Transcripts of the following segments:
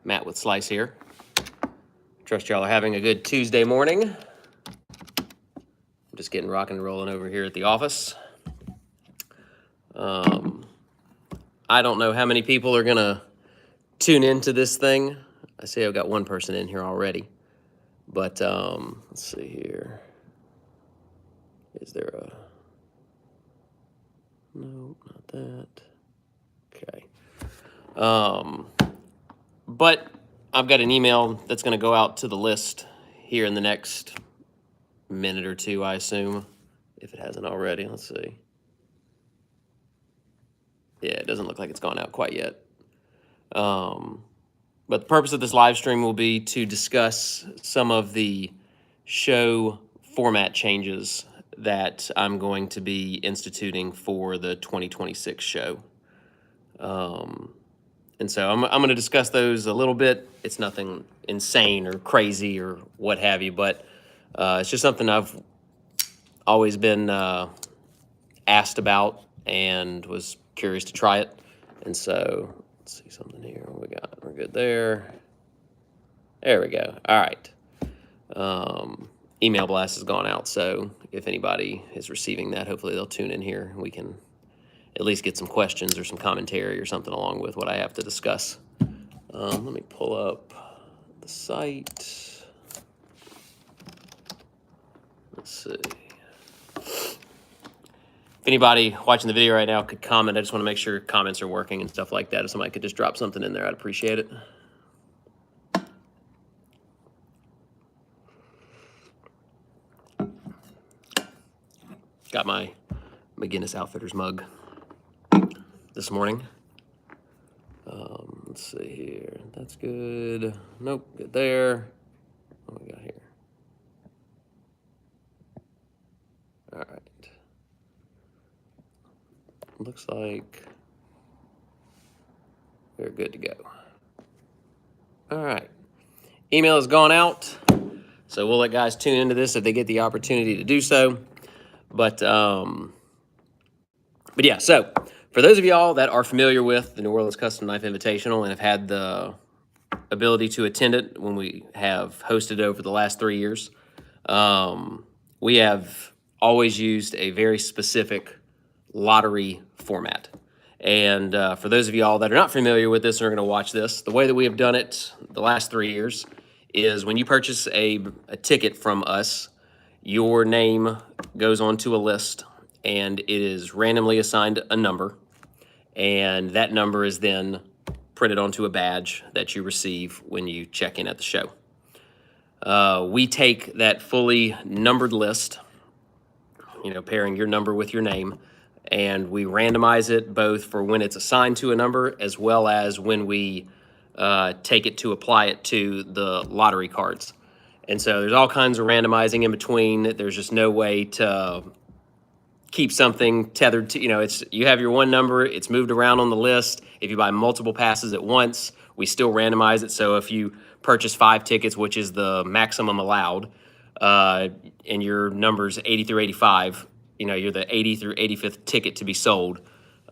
Matt with Slice here. Trust y'all are having a good Tuesday morning. I'm just getting rocking and rolling over here at the office. I don't know how many people are gonna tune into this thing. I see I've got one person in here already, but let's see here. Is there a, no, not that. Okay. But I've got an email that's going to go out to the list here in the next minute or two, I assume, if it hasn't already. Let's see. Yeah, it doesn't look like it's gone out quite yet. But the purpose of this live stream will be to discuss some of the show format changes that I'm going to be instituting for the 2026 show. And so I'm going to discuss those a little bit. It's nothing insane or crazy or what have you, but it's just something I've always been asked about and was curious to try it. And so let's see something here. What we got? We're good there. There we go. All right. Email blast has gone out, so if anybody is receiving that, hopefully they'll tune in here. We can at least get some questions or some commentary or something along with what I have to discuss. Let me pull up the site. Let's see. If anybody watching the video right now could comment, I just want to make sure comments are working and stuff like that. If somebody could just drop something in there, I'd appreciate it. Got my McGinnis Outfitters mug this morning. Let's see here. That's good. Nope, good there. What we got here? All right. Looks like we're good to go. All right. Email has gone out, so we'll let guys tune into this if they get the opportunity to do so. But yeah, so for those of y'all that are familiar with the New Orleans Custom Knife Invitational and have had the ability to attend it when we have hosted it over the last 3 years, we have always used a very specific lottery format. And for those of y'all that are not familiar with this and are going to watch this, the way that we have done it the last 3 years is when you purchase a ticket from us, your name goes onto a list and it is randomly assigned a number. And that number is then printed onto a badge that you receive when you check in at the show. We take that fully numbered list, pairing your number with your name, and we randomize it both for when it's assigned to a number as well as when we take it to apply it to the lottery cards. And so there's all kinds of randomizing in between. There's just no way to keep something tethered to, you have your one number, it's moved around on the list. If you buy multiple passes at once, we still randomize it. So if you purchase 5 tickets, which is the maximum allowed, and your number's 80 through 85, you're the 80 through 85th ticket to be sold,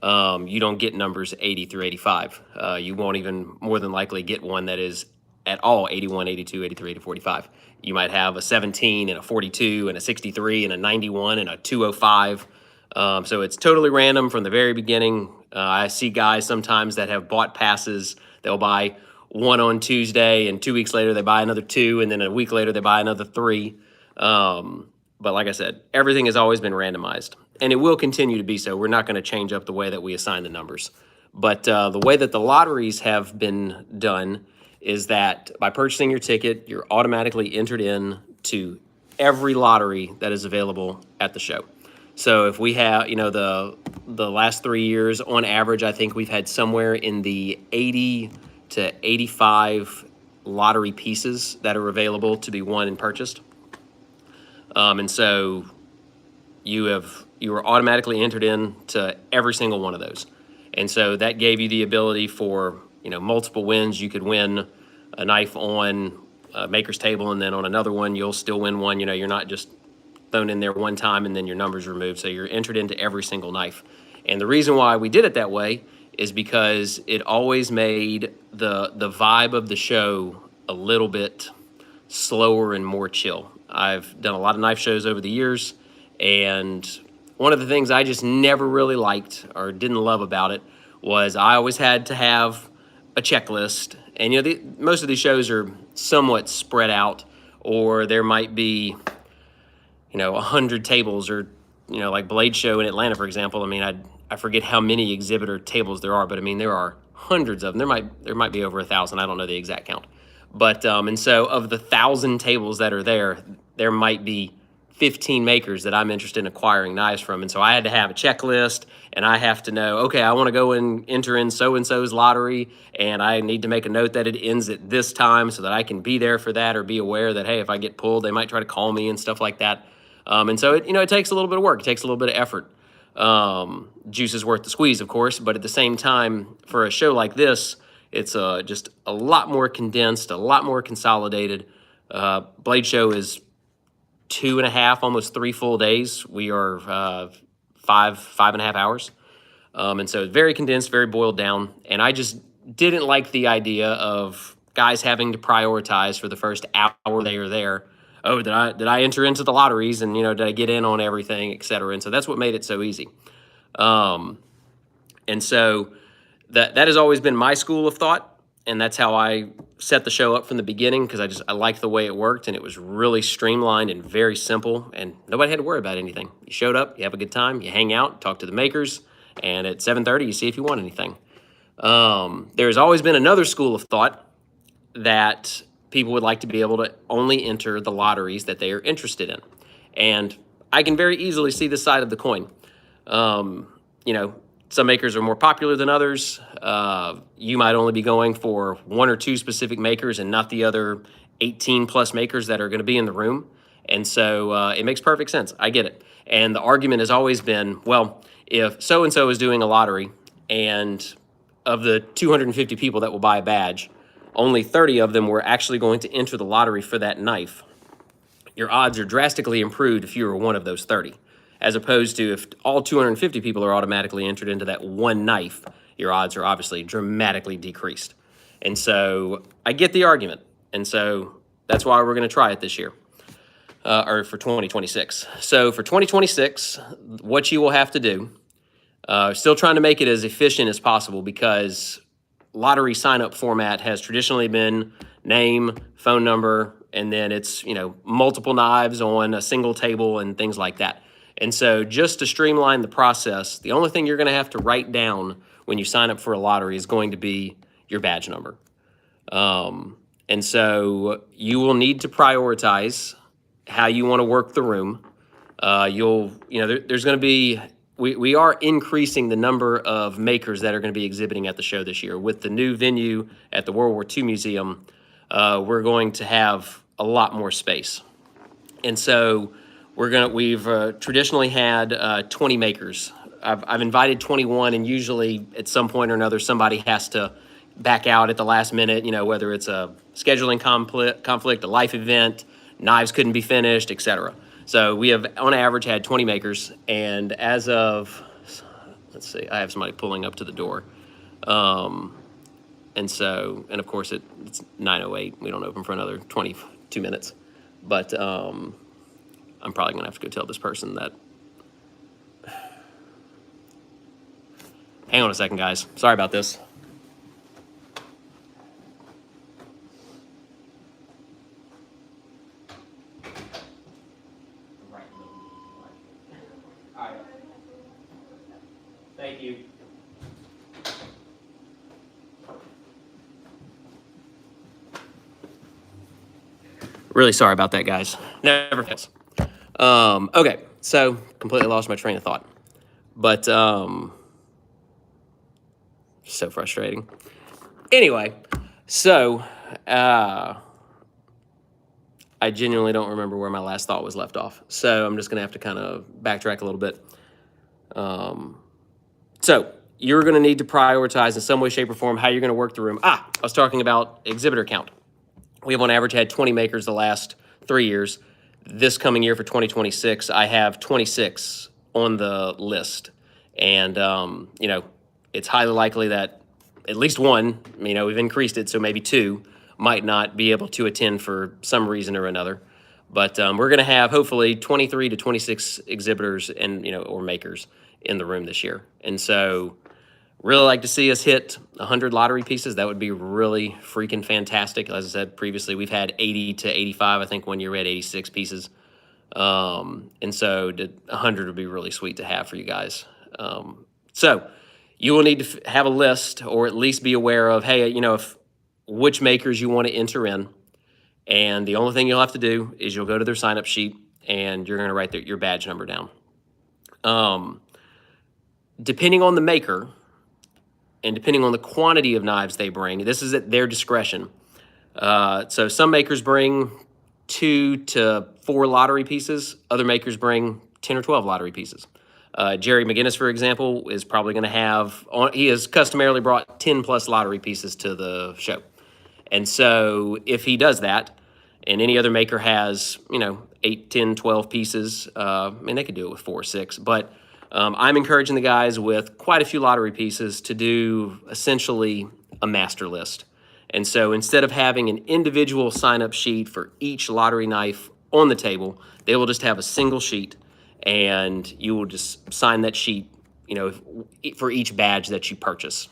you don't get numbers 80 through 85. You won't even more than likely get one that is at all 81, 82, 83, 80, 45. You might have a 17 and a 42 and a 63 and a 91 and a 205. So it's totally random from the very beginning. I see guys sometimes that have bought passes. They'll buy one on Tuesday and 2 weeks later they buy another 2 and then a week later they buy another 3. But like I said, everything has always been randomized and it will continue to be so. We're not going to change up the way that we assign the numbers. But the way that the lotteries have been done is that by purchasing your ticket, you're automatically entered in to every lottery that is available at the show. So if we have, the last 3 years, on average, I think we've had somewhere in the 80 to 85 lottery pieces that are available to be won and purchased. And so you are automatically entered in to every single one of those. And so that gave you the ability for, multiple wins. You could win a knife on a maker's table, and then on another one, you'll still win one. You're not just thrown in there one time and then your number's removed. So you're entered into every single knife. And the reason why we did it that way is because it always made the vibe of the show a little bit slower and more chill. I've done a lot of knife shows over the years, and one of the things I just never really liked or didn't love about it was I always had to have a checklist. And most of these shows are somewhat spread out, or there might be 100 tables, or like Blade Show in Atlanta, for example. I mean, I forget how many exhibitor tables there are, but I mean there are hundreds of them. There might be over 1,000. I don't know the exact count, but and so of the 1,000 tables that are there might be 15 makers that I'm interested in acquiring knives from. And so I had to have a checklist, and I have to know, okay, I want to go and enter in so-and-so's lottery, and I need to make a note that it ends at this time so that I can be there for that, or be aware that, hey, if I get pulled, they might try to call me and stuff like that. And so it takes a little bit of work. It takes a little bit of effort. Juice is worth the squeeze, of course, but at the same time, for a show like this, it's just a lot more condensed, a lot more consolidated. Blade Show is 2.5, almost 3 full days. We are 5.5 hours. And so it's very condensed, very boiled down. And I just didn't like the idea of guys having to prioritize for the first hour they are there. Oh, did I enter into the lotteries, and did I get in on everything, et cetera. And so that's what made it so easy. And so that has always been my school of thought, and that's how I set the show up from the beginning, because I liked the way it worked, and it was really streamlined and very simple, and nobody had to worry about anything. You showed up, you have a good time, you hang out, talk to the makers, and at 7:30 you see if you want anything. There's always been another school of thought that people would like to be able to only enter the lotteries that they are interested in. And I can very easily see this side of the coin. Some makers are more popular than others. You might only be going for 1 or 2 specific makers and not the other 18 plus makers that are going to be in the room. And so it makes perfect sense. I get it. And the argument has always been, well, if so-and-so is doing a lottery, and of the 250 people that will buy a badge, only 30 of them were actually going to enter the lottery for that knife, your odds are drastically improved if you were one of those 30. As opposed to if all 250 people are automatically entered into that one knife, your odds are obviously dramatically decreased. And so I get the argument. And so that's why we're going to try it this year, or for 2026. So for 2026, what you will have to do, still trying to make it as efficient as possible, because lottery sign-up format has traditionally been name, phone number, and then it's, multiple knives on a single table and things like that. And so just to streamline the process, the only thing you're going to have to write down when you sign up for a lottery is going to be your badge number. And so you will need to prioritize how you want to work the room. There's going to be, we are increasing the number of makers that are going to be exhibiting at the show this year. With the new venue at the World War II Museum, we're going to have a lot more space. And so we've traditionally had 20 makers. I've invited 21, and usually at some point or another, somebody has to back out at the last minute, whether it's a scheduling conflict, a life event, knives couldn't be finished, etc. So we have, on average, had 20 makers, and as of, let's see, I have somebody pulling up to the door. And of course, it's 9:08. We don't open for another 22 minutes. But I'm probably going to have to go tell this person that. Hang on a second, guys. Sorry about this. Thank you. Really sorry about that, guys. Never fails. Okay, so completely lost my train of thought. But so frustrating. Anyway, so I genuinely don't remember where my last thought was left off. So I'm just going to have to kind of backtrack a little bit. So you're going to need to prioritize in some way, shape, or form how you're going to work the room. I was talking about exhibitor count. We have on average had 20 makers the last 3 years. This coming year for 2026, I have 26 on the list. And, it's highly likely that at least one, we've increased it, so maybe two might not be able to attend for some reason or another. But we're going to have hopefully 23 to 26 exhibitors and or makers in the room this year, and so really like to see us hit 100 lottery pieces. That would be really freaking fantastic. As I said previously, we've had 80 to 85. I think one year we had 86 pieces. And so 100 would be really sweet to have for you guys. So you will need to have a list, or at least be aware of, hey, if which makers you want to enter in. And the only thing you'll have to do is you'll go to their sign-up sheet and you're going to write your badge number down. Depending on the maker and depending on the quantity of knives they bring, this is at their discretion. So some makers bring 2 to 4 lottery pieces. Other makers bring 10 or 12 lottery pieces. Jerry McGinnis, for example, is probably going to have, he has customarily brought 10 plus lottery pieces to the show. And so if he does that, and any other maker has, 8, 10, 12 pieces, they could do it with 4 or 6, but I'm encouraging the guys with quite a few lottery pieces to do essentially a master list. And so instead of having an individual sign-up sheet for each lottery knife on the table, they will just have a single sheet, and you will just sign that sheet, for each badge that you purchase.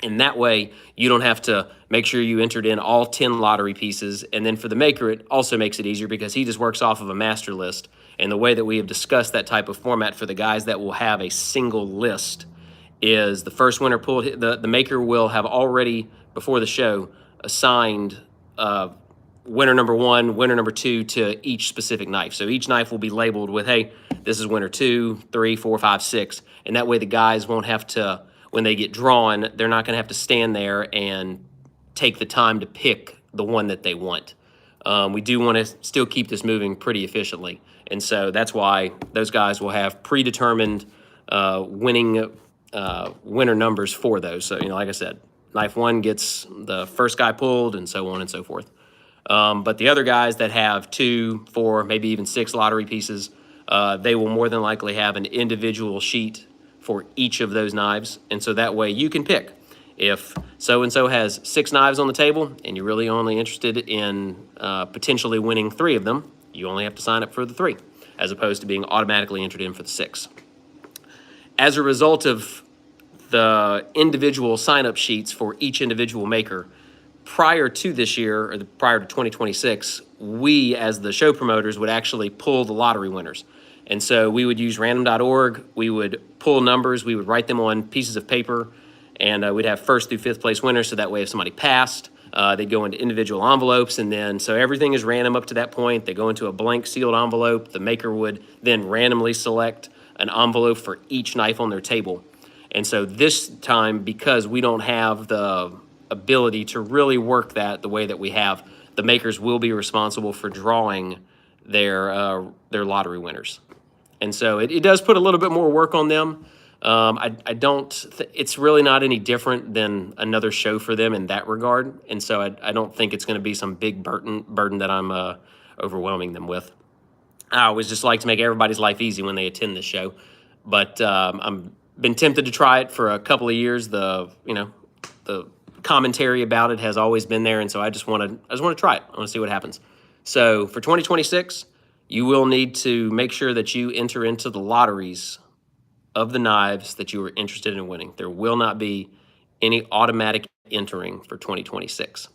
And that way, you don't have to make sure you entered in all 10 lottery pieces. And then for the maker, it also makes it easier because he just works off of a master list. And the way that we have discussed that type of format for the guys that will have a single list is the first winner pulled, the maker will have already, before the show, assigned winner number 1, winner number 2 to each specific knife. So each knife will be labeled with, hey, this is winner 2, 3, 4, 5, 6. And that way the guys won't have to, when they get drawn, they're not going to have to stand there and take the time to pick the one that they want. We do want to still keep this moving pretty efficiently. And so that's why those guys will have predetermined winner numbers for those. So, like I said, knife 1 gets the first guy pulled, and so on and so forth. But the other guys that have 2, 4, maybe even 6 lottery pieces, they will more than likely have an individual sheet for each of those knives. And so that way you can pick. If so-and-so has 6 knives on the table and you're really only interested in potentially winning 3 of them, you only have to sign up for the 3, as opposed to being automatically entered in for the 6. As a result of the individual sign-up sheets for each individual maker, prior to this year, or prior to 2026, we, as the show promoters, would actually pull the lottery winners. And so we would use random.org, we would pull numbers, we would write them on pieces of paper, and we'd have first through 5th place winners, so that way if somebody passed, they'd go into individual envelopes, and then, so everything is random up to that point. They go into a blank sealed envelope. The maker would then randomly select an envelope for each knife on their table. And so this time, because we don't have the ability to really work that the way that we have, the makers will be responsible for drawing their lottery winners. And so it does put a little bit more work on them. It's really not any different than another show for them in that regard. And so I don't think it's going to be some big burden that I'm overwhelming them with. I always just like to make everybody's life easy when they attend this show. But I'm been tempted to try it for a couple of years. The commentary about it has always been there, and so I just want to try it. I want to see what happens. So for 2026, you will need to make sure that you enter into the lotteries of the knives that you are interested in winning. There will not be any automatic entering for 2026.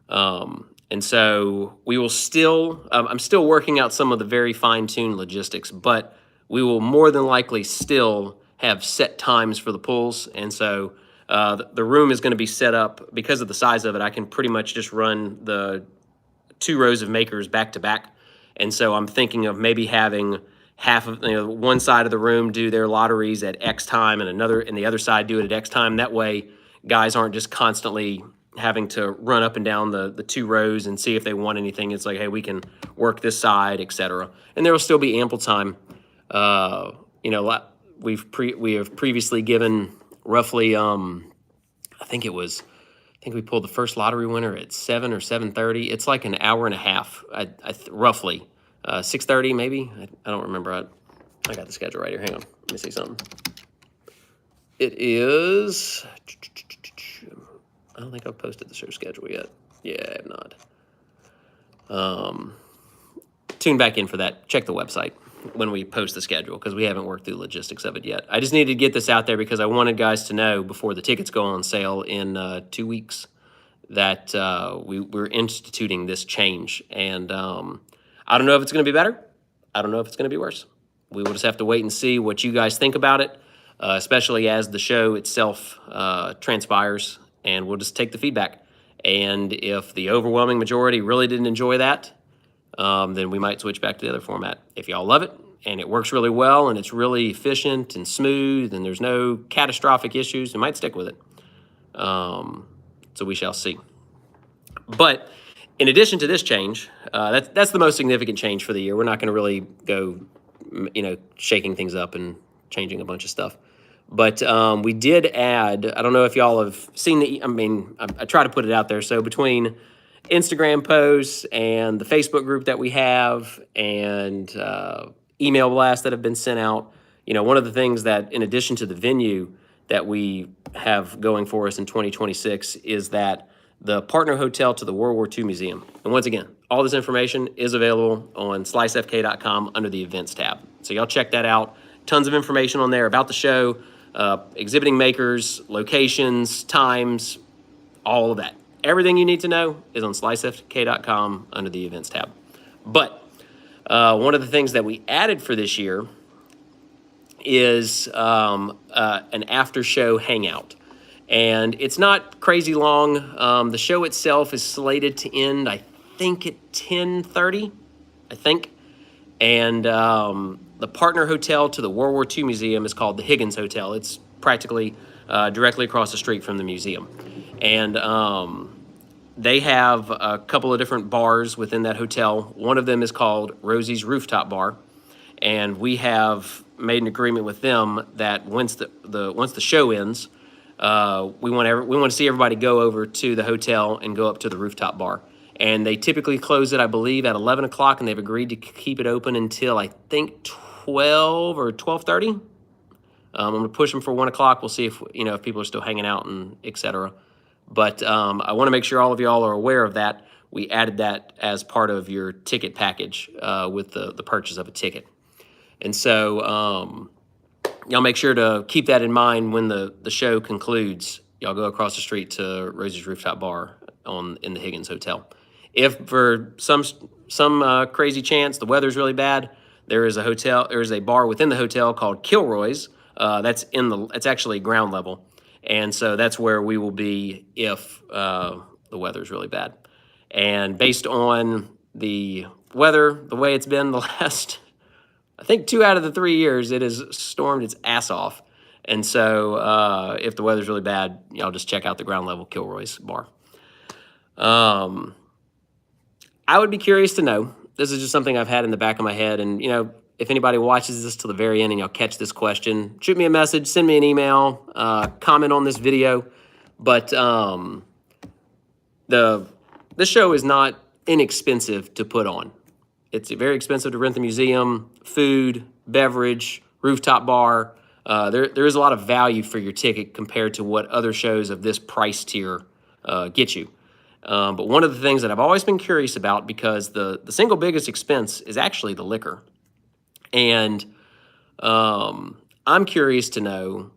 And so we will still, I'm still working out some of the very fine-tuned logistics, but we will more than likely still have set times for the pulls. And so the room is going to be set up, because of the size of it, I can pretty much just run the 2 rows of makers back to back. And so I'm thinking of maybe having half of, one side of the room do their lotteries at X time and the other side do it at X time. That way guys aren't just constantly having to run up and down the 2 rows and see if they want anything. It's like, hey, we can work this side, etc. And there will still be ample time. We have previously given roughly, I think we pulled the first lottery winner at 7 or 7:30. It's like an hour and a half, roughly. 6:30 maybe? I don't remember. I got the schedule right here. Hang on. Let me see something. It is, I don't think I've posted the show schedule yet. Yeah, I have not. Tune back in for that. Check the website when we post the schedule, because we haven't worked through the logistics of it yet. I just needed to get this out there because I wanted guys to know before the tickets go on sale in 2 weeks that we're instituting this change. And I don't know if it's going to be better. I don't know if it's going to be worse. We will just have to wait and see what you guys think about it, especially as the show itself transpires, and we'll just take the feedback. And if the overwhelming majority really didn't enjoy that, then we might switch back to the other format. If y'all love it and it works really well and it's really efficient and smooth and there's no catastrophic issues, we might stick with it. So we shall see. But in addition to this change, that's the most significant change for the year. We're not going to really go, shaking things up and changing a bunch of stuff. But we did add, I don't know if y'all have seen I try to put it out there. So between Instagram posts and the Facebook group that we have and email blasts that have been sent out, one of the things that, in addition to the venue that we have going for us in 2026, is that the partner hotel to the World War II Museum. And once again, all this information is available on slicefk.com under the events tab. So y'all check that out. Tons of information on there about the show, exhibiting makers, locations, times, all of that. Everything you need to know is on slicefk.com under the events tab. But one of the things that we added for this year is an after-show hangout. And it's not crazy long. The show itself is slated to end, I think, at 10:30, I think. And the partner hotel to the World War II Museum is called the Higgins Hotel. It's practically directly across the street from the museum. And they have a couple of different bars within that hotel. One of them is called Rosie's Rooftop Bar. And we have made an agreement with them that once the show ends, we want to see everybody go over to the hotel and go up to the rooftop bar. And they typically close it, I believe, at 11 o'clock, and they've agreed to keep it open until, I think, 12 or 12:30. I'm going to push them for 1 o'clock. We'll see if people are still hanging out and et cetera. But I want to make sure all of y'all are aware of that. We added that as part of your ticket package with the purchase of a ticket. And so y'all make sure to keep that in mind when the show concludes. Y'all go across the street to Rosie's Rooftop Bar in the Higgins Hotel. If for some crazy chance the weather's really bad, there is a bar within the hotel called Kilroy's. It's actually ground level, and so that's where we will be if the weather's really bad. And based on the weather, the way it's been the last, I think 2 out of the 3 years, it has stormed its ass off. And so if the weather's really bad, y'all just check out the ground level Kilroy's bar. I would be curious to know, this is just something I've had in the back of my head, and if anybody watches this till the very end and y'all catch this question, shoot me a message, send me an email, comment on this video. But this show is not inexpensive to put on. It's very expensive to rent the museum, food, beverage, rooftop bar. There is a lot of value for your ticket compared to what other shows of this price tier get you. But one of the things that I've always been curious about, because the single biggest expense is actually the liquor. And I'm curious to know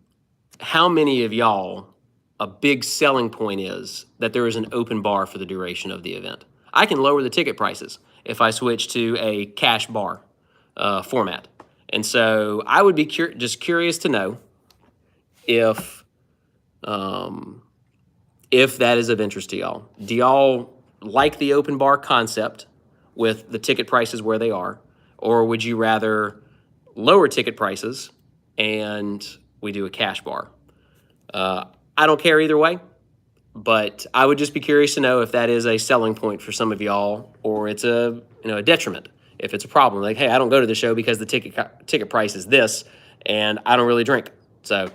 how many of y'all, a big selling point is that there is an open bar for the duration of the event. I can lower the ticket prices if I switch to a cash bar format. And so I would be just curious to know if that is of interest to y'all. Do y'all like the open bar concept with the ticket prices where they are? Or would you rather lower ticket prices and we do a cash bar? I don't care either way, but I would just be curious to know if that is a selling point for some of y'all, or it's a detriment. If it's a problem, like, hey, I don't go to the show because the ticket price is this, and I don't really drink. So,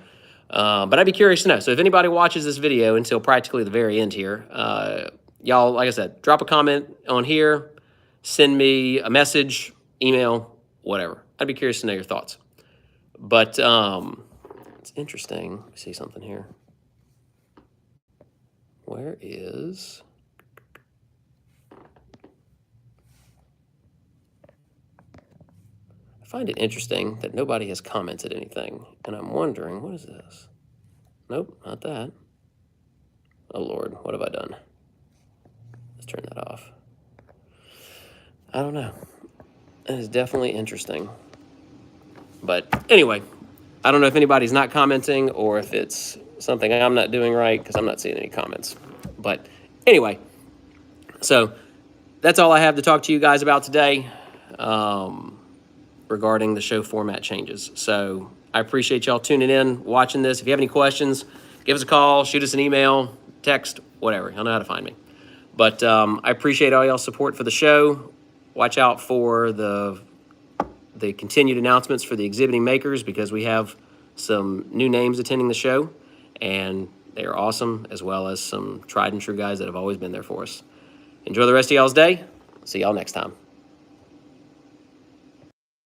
but I'd be curious to know. So if anybody watches this video until practically the very end here, y'all, like I said, drop a comment on here, send me a message, email, whatever. I'd be curious to know your thoughts. But It's interesting. Let me see something here. Where is... I find it interesting that nobody has commented anything, and I'm wondering, what is this? Nope, not that. Oh, Lord, what have I done? Let's turn that off. I don't know. It is definitely interesting. But anyway, I don't know if anybody's not commenting or if it's something I'm not doing right, because I'm not seeing any comments. But anyway, so that's all I have to talk to you guys about today regarding the show format changes. So I appreciate y'all tuning in, watching this. If you have any questions, give us a call, shoot us an email, text, whatever. Y'all know how to find me. But I appreciate all y'all's support for the show. Watch out for the continued announcements for the exhibiting makers, because we have some new names attending the show, and they are awesome, as well as some tried and true guys that have always been there for us. Enjoy the rest of y'all's day. See y'all next time.